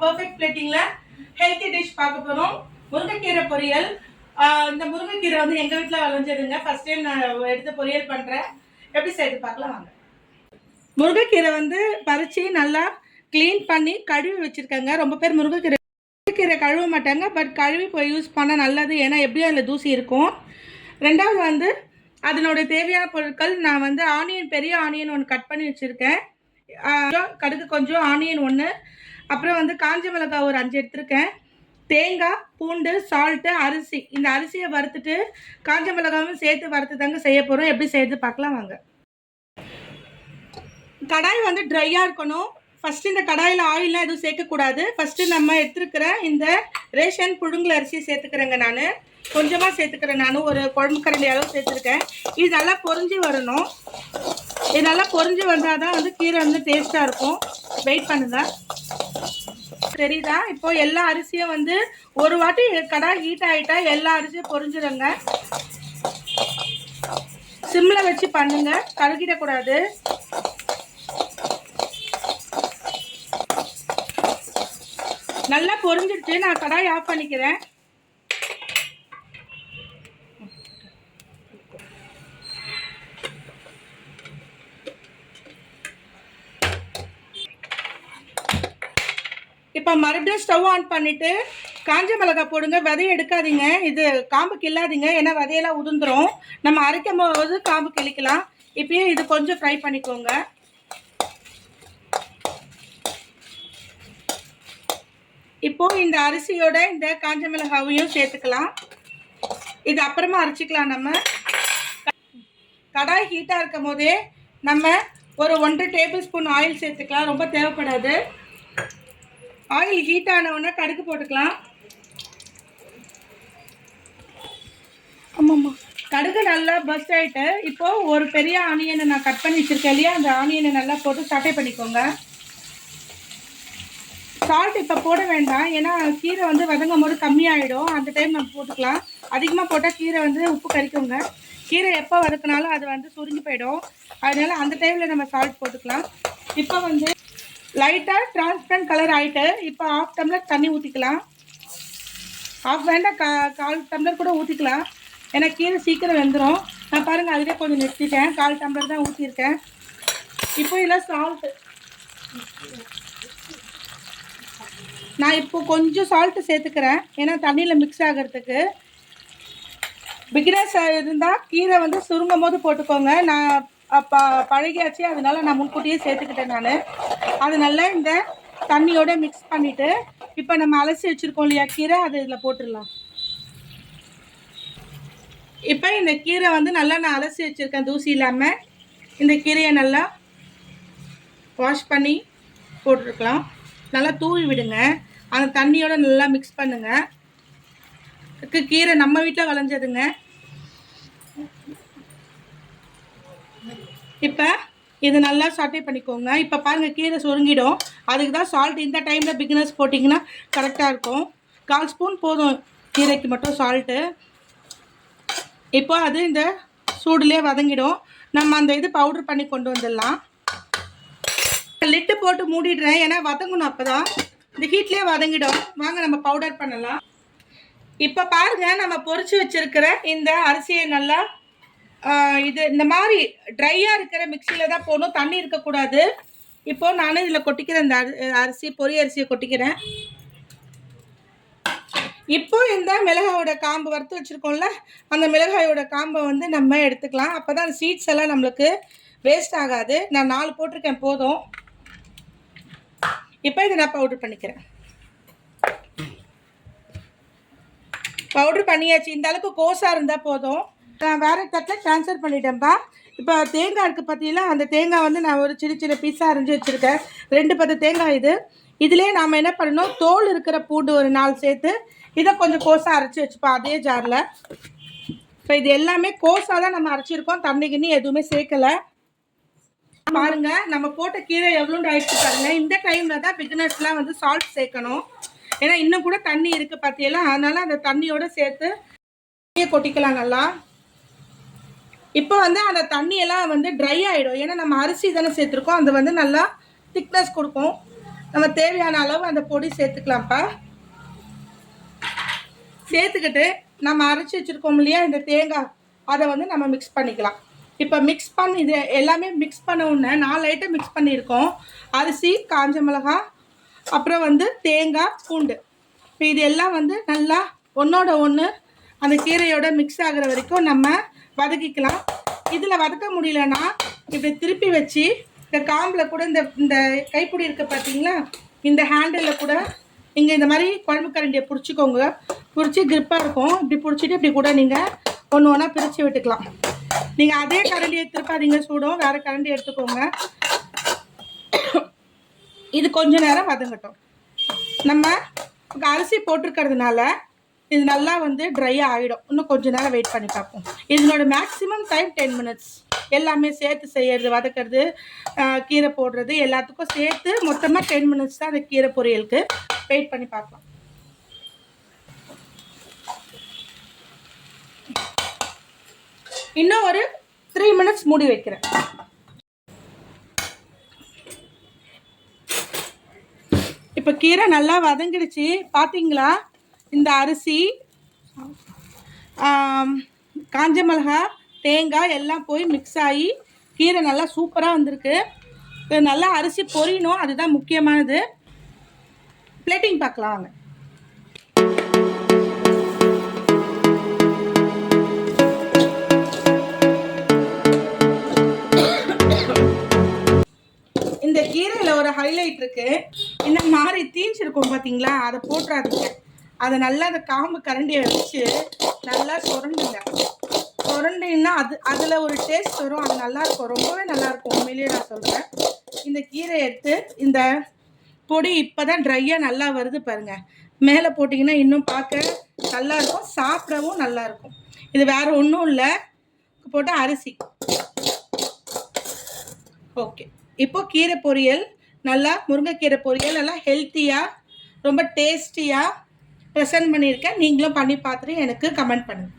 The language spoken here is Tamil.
பர்ஃபெக்ட் பிளேட்டிங்ல ஹெல்த்தி டிஷ் பார்க்க போறோம். முருங்கைக்கீரை பொரியல். இந்த முருங்கைக்கீரை வந்து எங்க வீட்டில் விளைஞ்சதுங்க. ஃபர்ஸ்ட் டைம் நான் எடுத்து பொரியல் பண்றேன். எப்படி செய்து பார்க்கலாம் வாங்க. முருங்கைக்கீரை வந்து பறிச்சு நல்லா க்ளீன் பண்ணி கழுவி வச்சிருக்கேங்க. ரொம்ப பேர் முருங்கைக்கீரை கழுவ மாட்டாங்க, பட் கழுவி போய் யூஸ் பண்ணால் நல்லது. ஏன்னா எப்படியும் அதில் தூசி இருக்கும். ரெண்டாவது வந்து அதனோட தேவையான பொருட்கள், நான் வந்து ஆனியன், பெரிய ஆனியன் ஒன்று கட் பண்ணி வச்சுருக்கேன். கடுகு கொஞ்சம், ஆனியன் ஒன்று, அப்புறம் வந்து காஞ்ச மிளகாய் ஒரு 5 எடுத்திருக்கேன். தேங்காய், பூண்டு, சால்ட்டு, அரிசி. இந்த அரிசியை வறுத்துட்டு காஞ்ச மிளகாவும் சேர்த்து வறுத்து தாங்க செய்ய போகிறோம். எப்படி செய்யறது பார்க்கலாம் வாங்க. கடாய் வந்து ட்ரையாக இருக்கணும். ஃபஸ்ட்டு இந்த கடாயில் ஆயிலாம் எதுவும் சேர்க்கக்கூடாது. ஃபஸ்ட்டு நம்ம எடுத்துருக்கிற இந்த ரேஷன் புழுங்கல் அரிசி சேர்த்துக்கிறேங்க. நான் கொஞ்சமாக சேர்த்துக்கிறேன். நான் ஒரு குழம்பு கரண்டி அளவு சேர்த்துருக்கேன். இது நல்லா பொரிஞ்சு வரணும். இது நல்லா பொரிஞ்சு வந்தால் தான் வந்து கீரை வந்து டேஸ்ட்டாக இருக்கும். வெயிட் பண்ணுங்க. தெரியுதா? இப்போ எல்லா அரிசியும் வந்து ஒரு வாட்டி கடாய் ஹீட் ஆகிட்டா எல்லா அரிசியும் பொரிஞ்சிடுங்க. சிம்மில் வச்சு பண்ணுங்க, கருகிடக்கூடாது. நல்லா பொரிஞ்சிடுச்சு. நான் கடாய் ஆஃப் பண்ணிக்கிறேன். இப்போ மறுபடியும் ஸ்டவ் ஆன் பண்ணிவிட்டு காஞ்ச மிளகாய் போடுங்க. விதையை எடுக்காதீங்க, இது காம்பு கிள்ளாதீங்க, ஏன்னா விதையெல்லாம் உதிர்ந்துடும். நம்ம அரைக்கும் போது காம்பு கிளிக்கலாம். இப்பயே இது கொஞ்சம் ஃப்ரை பண்ணிக்கோங்க. இப்போ இந்த அரிசியோட இந்த காஞ்ச மிளகாவையும் சேர்த்துக்கலாம். இது அப்புறமா அரைச்சிக்கலாம். நம்ம கடாய் ஹீட்டாக இருக்கும் போதே நம்ம ஒரு 1.5 டேபிள் ஸ்பூன் ஆயில் சேர்த்துக்கலாம். ரொம்ப தேவைப்படாது. ஆயில் ஹீட் ஆனவுடனே கடுகு போட்டுக்கலாம். ஆமாம்மா, கடுகு நல்லா பஸ்ட் ஆகிட்டு இப்போது ஒரு பெரிய ஆனியனை நான் கட் பண்ணி வச்சுருக்கேன் இல்லையா, அந்த ஆனியனை நல்லா போட்டு சாட்டை பண்ணிக்கோங்க. சால்ட் இப்போ போட வேண்டாம், ஏன்னா கீரை வந்து வதங்கும் போது கம்மியாகிடும். அந்த டைம் நம்ம போட்டுக்கலாம். அதிகமாக போட்டால் கீரை வந்து உப்பு கறிக்குங்க. கீரை எப்போ வதக்கினாலும் அது வந்து சுருங்கி போயிடும். அதனால அந்த டைமில் நம்ம சால்ட் போட்டுக்கலாம். இப்போ வந்து லைட்டாக டிரான்ஸ்பரண்ட் கலர் ஆகிட்டு இப்போ 1/2 டம்ளர் தண்ணி ஊற்றிக்கலாம். ஆஃப் வேண்டாம், 1/4 டம்ளர் கூட ஊற்றிக்கலாம். ஏன்னா கீரை சீக்கிரம் வெந்துடும். நான் பாருங்கள் அதுவே கொஞ்சம் நிறுத்திட்டேன். 1/4 டம்ளர் தான் ஊற்றிருக்கேன். இப்போ இதில் சால்ட்டு நான் இப்போ கொஞ்சம் சால்ட்டு சேர்த்துக்கிறேன், ஏன்னா தண்ணியில் மிக்ஸ் ஆகிறதுக்கு. பிகினர்ஸ் இருந்தால் கீரை வந்து சுருங்கும் போது போட்டுக்கோங்க. நான் பழகியாச்சு, அதனால நான் முன்கூட்டியே சேர்த்துக்கிட்டேன். நான் அது நல்லா இந்த தண்ணியோட மிக்ஸ் பண்ணிவிட்டு இப்போ நம்ம அலசி வச்சுருக்கோம் இல்லையா கீரை, அது இதில் போட்டுடலாம். இப்போ இந்த கீரை வந்து நல்லா நான் அலசி வச்சுருக்கேன் தூசி இல்லாமல். இந்த கீரையை நல்லா வாஷ் பண்ணி போட்டுருக்கலாம். நல்லா தூவி விடுங்க. அந்த தண்ணியோட நல்லா மிக்ஸ் பண்ணுங்க. கீரை நம்ம வீட்டில் விளைஞ்சதுங்க. இப்போ இது நல்லா சாட்டை பண்ணிக்கோங்க. இப்போ பாருங்கள் கீரை சுருங்கிடும். அதுக்கு தான் சால்ட் இந்த டைமில் பிகினர்ஸ் போட்டிங்கன்னா கரெக்டாக இருக்கும். 1/4 ஸ்பூன் போதும் கீரைக்கு மட்டும் சால்ட்டு. இப்போ அது இந்த சூடுலேயே வதங்கிடும். நம்ம அந்த இது பவுட்ரு பண்ணி கொண்டு வந்துடலாம். லிட்டு போட்டு மூடிடுறேன், ஏன்னா வதங்கணும். அப்போ தான் இந்த ஹீட்லேயே வதங்கிடும். வாங்க நம்ம பவுடர் பண்ணலாம். இப்போ பாருங்கள், நம்ம பொரிச்சு வச்சுருக்கிற இந்த அரிசியை நல்லா இது இந்த மாதிரி ட்ரையாக இருக்கிற மிக்சியில் தான் போடணும், தண்ணி இருக்கக்கூடாது. இப்போது நான் இதில் கொட்டிக்கிறேன். இந்த அரிசி பொரி அரிசியை கொட்டிக்கிறேன். இப்போ இந்த மிளகாயோட காம்பு வறுத்து வச்சுருக்கோம்ல, அந்த மிளகாயோட காம்பை வந்து நம்ம எடுத்துக்கலாம். அப்போ தான் அந்த சீட்ஸ் எல்லாம் நம்மளுக்கு வேஸ்ட் ஆகாது. நான் 4 போட்டிருக்கேன், போதும். இப்போ இதை நான் பவுட்ரு பண்ணிக்கிறேன். பவுட்ரு பண்ணியாச்சு. இந்த அளவுக்கு கோஸாக இருந்தால் போதும். நான் வேறு தட்டில் ட்ரான்ஸ்ஃபர் பண்ணிட்டேன்ப்பா. இப்போ தேங்காய் இருக்குது பார்த்தீங்களா, அந்த தேங்காய் வந்து நான் ஒரு சின்ன சின்ன பீஸாக அரைஞ்சி வச்சுருக்கேன். 2 10 தேங்காய் இது. இதிலே நாம் என்ன பண்ணணும், தோல் இருக்கிற பூண்டு ஒரு 4 சேர்த்து இதை கொஞ்சம் கோஸாக அரைச்சி வச்சுப்போம் அதே ஜாரில். இப்போ இது எல்லாமே கோஸாக தான் நம்ம அரைச்சிருக்கோம், தண்ணி கிண்ணி எதுவுமே சேர்க்கலை. பாருங்க நம்ம போட்ட கீரை எவ்வளோண்டு ஆயிடுச்சு பாருங்க. இந்த டைமில் தான் பிகினர்ஸ்லாம் வந்து சால்ட் சேர்க்கணும், ஏன்னா இன்னும் கூட தண்ணி இருக்குது பார்த்தீங்களா. அதனால அந்த தண்ணியோடு சேர்த்து கொட்டிக்கலாம் நல்லா. இப்போ வந்து அந்த தண்ணியெல்லாம் வந்து ட்ரை ஆகிடும், ஏன்னா நம்ம அரிசி தானே சேர்த்துருக்கோம். அது வந்து நல்லா திக்னஸ் கொடுக்கும். நம்ம தேவையான அளவு அந்த பொடி சேர்த்துக்கலாம்ப்பா. சேர்த்துக்கிட்டு நம்ம அரைச்சி வச்சுருக்கோம் இல்லையா இந்த தேங்காய், அதை வந்து நம்ம மிக்ஸ் பண்ணிக்கலாம். இப்போ மிக்ஸ் பண்ணி இது எல்லாமே மிக்ஸ் பண்ண உடனே 4 ஐட்டம் மிக்ஸ் பண்ணியிருக்கோம். அரிசி, காஞ்ச மிளகாய், அப்புறம் வந்து தேங்காய், பூண்டு. இப்போ இது எல்லாம் வந்து நல்லா ஒன்றோட ஒன்று அந்த கீரையோட மிக்ஸ் ஆகிற வரைக்கும் நம்ம வதக்கிக்கலாம். இதில் வதக்க முடியலன்னா இப்படி திருப்பி வச்சு இந்த காம்பில் கூட இந்த கைப்பிடி இருக்குது பார்த்தீங்களா, இந்த ஹேண்டிலில் கூட நீங்கள் இந்த மாதிரி குழம்பு கரண்டியை பிடிச்சிக்கோங்க. பிடிச்சி கிரிப்பாக இருக்கும். இப்படி பிடிச்சிட்டு இப்படி கூட நீங்கள் ஒன்று ஒன்றா பிரித்து விட்டுக்கலாம். நீங்கள் அதே கரண்டியை திருப்பாதீங்க, சூடும். வேறு கரண்டி எடுத்துக்கோங்க. இது கொஞ்ச நேரம் வதங்கட்டும். நம்ம அரிசி போட்டிருக்கிறதுனால இது நல்லா வந்து ட்ரையாக ஆகிடும். இன்னும் கொஞ்சம் நேரம் வெயிட் பண்ணி பார்ப்போம். இதனோட மேக்ஸிமம் டைம் 10 மினிட்ஸ். எல்லாமே சேர்த்து செய்கிறது, வதக்கிறது, கீரை போடுறது எல்லாத்துக்கும் சேர்த்து மொத்தமாக 10 மினிட்ஸ் தான் அந்த கீரை பொரியலுக்கு. வெயிட் பண்ணி பார்க்கலாம். இன்னும் ஒரு 3 மினிட்ஸ் மூடி வைக்கிறேன். இப்போ கீரை நல்லா வதங்கிடுச்சு பார்த்தீங்களா. இந்த அரிசி, காஞ்ச மிளகா, தேங்காய் எல்லாம் போய் மிக்ஸ் ஆகி கீரை நல்லா சூப்பராக வந்திருக்கு. நல்லா அரிசி பொரியணும், அதுதான் முக்கியமானது. பிளேட்டிங் பார்க்கலாம் வாங்க. இந்த கீரையில் ஒரு ஹைலைட் இருக்குது. இந்த மாதிரி தீஞ்சிருக்கும் பார்த்தீங்களா, அதை போட்டுறாதீங்க. அதை நல்லா அந்த காம்பு கரண்டியை வச்சு நல்லா சுரண்டுங்க. சுரண்டின்னா அதில் ஒரு டேஸ்ட் வரும். அது நல்லாயிருக்கும், ரொம்பவே நல்லாயிருக்கும். உண்மையிலேயே நான் சொல்கிறேன். இந்த கீரை எடுத்து இந்த பொடி இப்போ தான் ட்ரையாக நல்லா வருது பாருங்கள். மேலே போட்டிங்கன்னா இன்னும் பார்க்க நல்லாயிருக்கும், சாப்பிடவும் நல்லாயிருக்கும். இது வேறு ஒன்றும் இல்லை, போட்ட அரிசி. ஓகே, இப்போ கீரை பொரியல் நல்லா, முருங்கைக்கீரை பொரியல் நல்லா ஹெல்த்தியாக ரொம்ப டேஸ்டியாக ப்ரெசென்ட் பண்ணியிருக்கேன். நீங்களும் பண்ணி பார்த்துட்டு எனக்கு கமெண்ட் பண்ணுங்கள்.